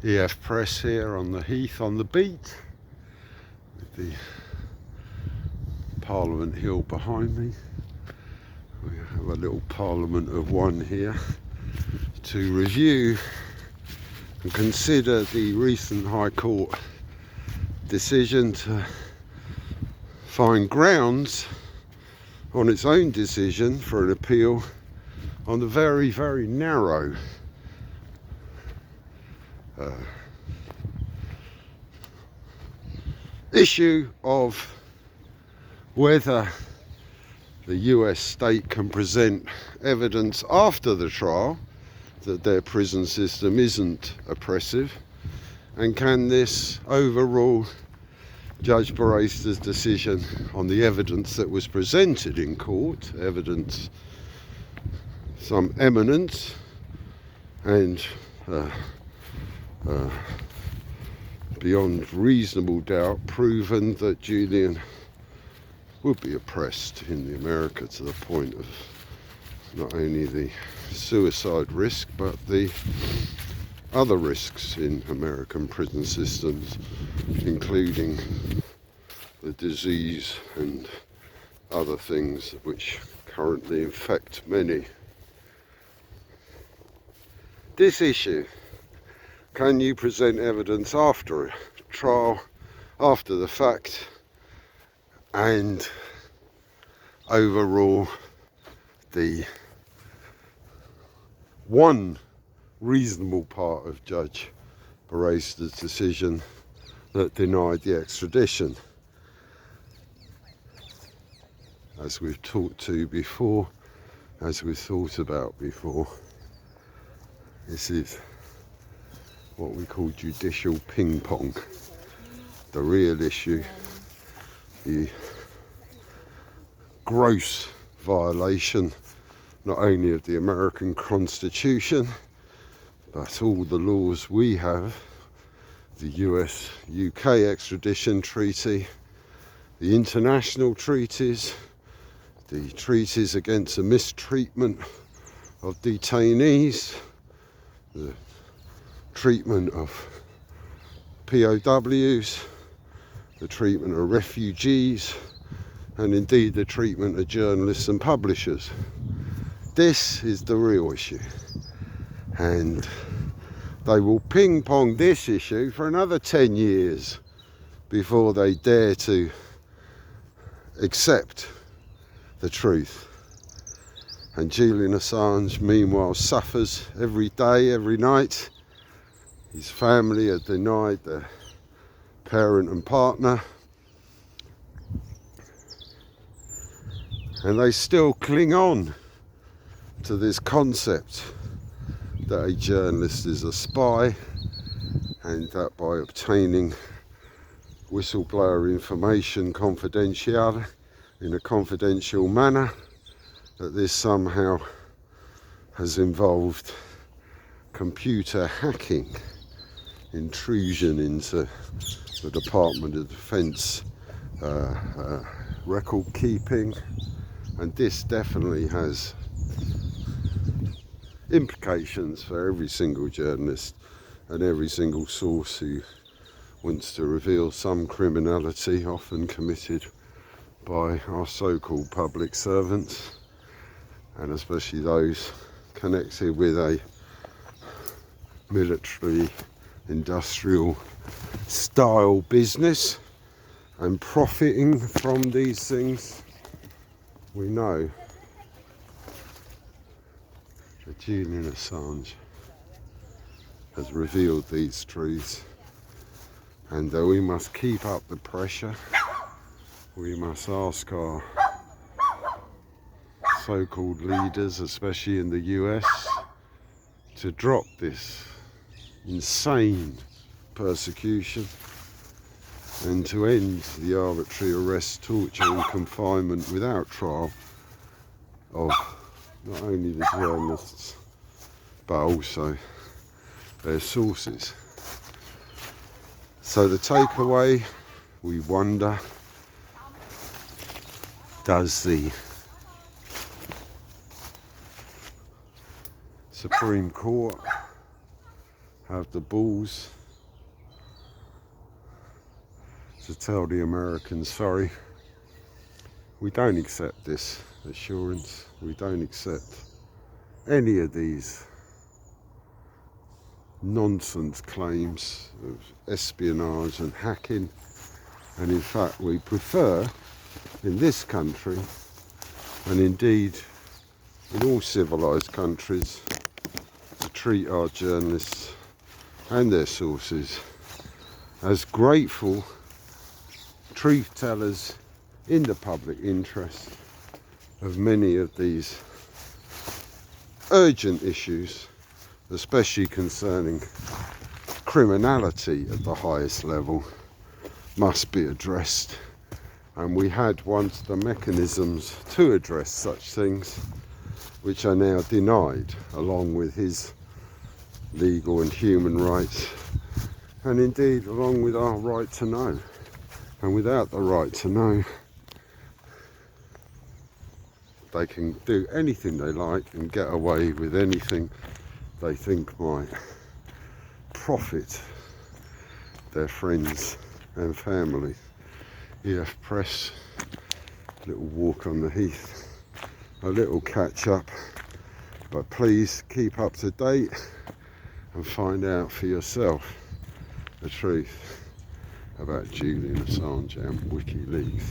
EF Press here on the Heath on the beat, with the Parliament Hill behind me. We have a little Parliament of One here to review and consider the recent High Court decision to find grounds on its own decision for an appeal on the very, very narrow issue of whether the US state can present evidence after the trial that their prison system isn't oppressive, and can this overrule Judge Barrister's decision on the evidence that was presented in court, evidence some eminent and beyond reasonable doubt proven that Julian would be oppressed in the America to the point of not only the suicide risk but the other risks in American prison systems, including the disease and other things which currently infect many. This issue, can you present evidence after a trial, after the fact, and overrule the one reasonable part of Judge Barrister's decision that denied the extradition? As we've talked to before, as we've thought about before, this is what we call judicial ping pong. The real issue, the gross violation not only of the American Constitution but all the laws we have, the US-UK extradition treaty, the international treaties, the treaties against the mistreatment of detainees, the treatment of POWs, the treatment of refugees, and indeed the treatment of journalists and publishers. This is the real issue, and they will ping pong this issue for another 10 years before they dare to accept the truth. And Julian Assange meanwhile suffers every day, every night. His family are denied their parent and partner, and they still cling on to this concept that a journalist is a spy, and that by obtaining whistleblower information in a confidential manner, that this somehow has involved computer hacking, intrusion into the Department of Defense record keeping, and this definitely has implications for every single journalist and every single source who wants to reveal some criminality often committed by our so-called public servants, and especially those connected with a military industrial style business and profiting from these things. We know that Julian Assange has revealed these truths, and we must keep up the pressure. We must ask our so-called leaders, especially in the US, to drop this insane persecution and to end the arbitrary arrest, torture and confinement without trial of not only the journalists but also their sources. So the takeaway, we wonder, does the Supreme Court have the balls to tell the Americans, sorry, we don't accept this assurance, we don't accept any of these nonsense claims of espionage and hacking, and in fact we prefer in this country, and indeed in all civilised countries, to treat our journalists and their sources as grateful truth tellers in the public interest of many of these urgent issues, especially concerning criminality at the highest level, must be addressed. And we had once the mechanisms to address such things, which are now denied, along with his legal and human rights, and indeed along with our right to know. And without the right to know, they can do anything they like and get away with anything they think might profit their friends and family. EF Press, little walk on the Heath, a little catch up, but please keep up to date and find out for yourself the truth about Julian Assange and WikiLeaks.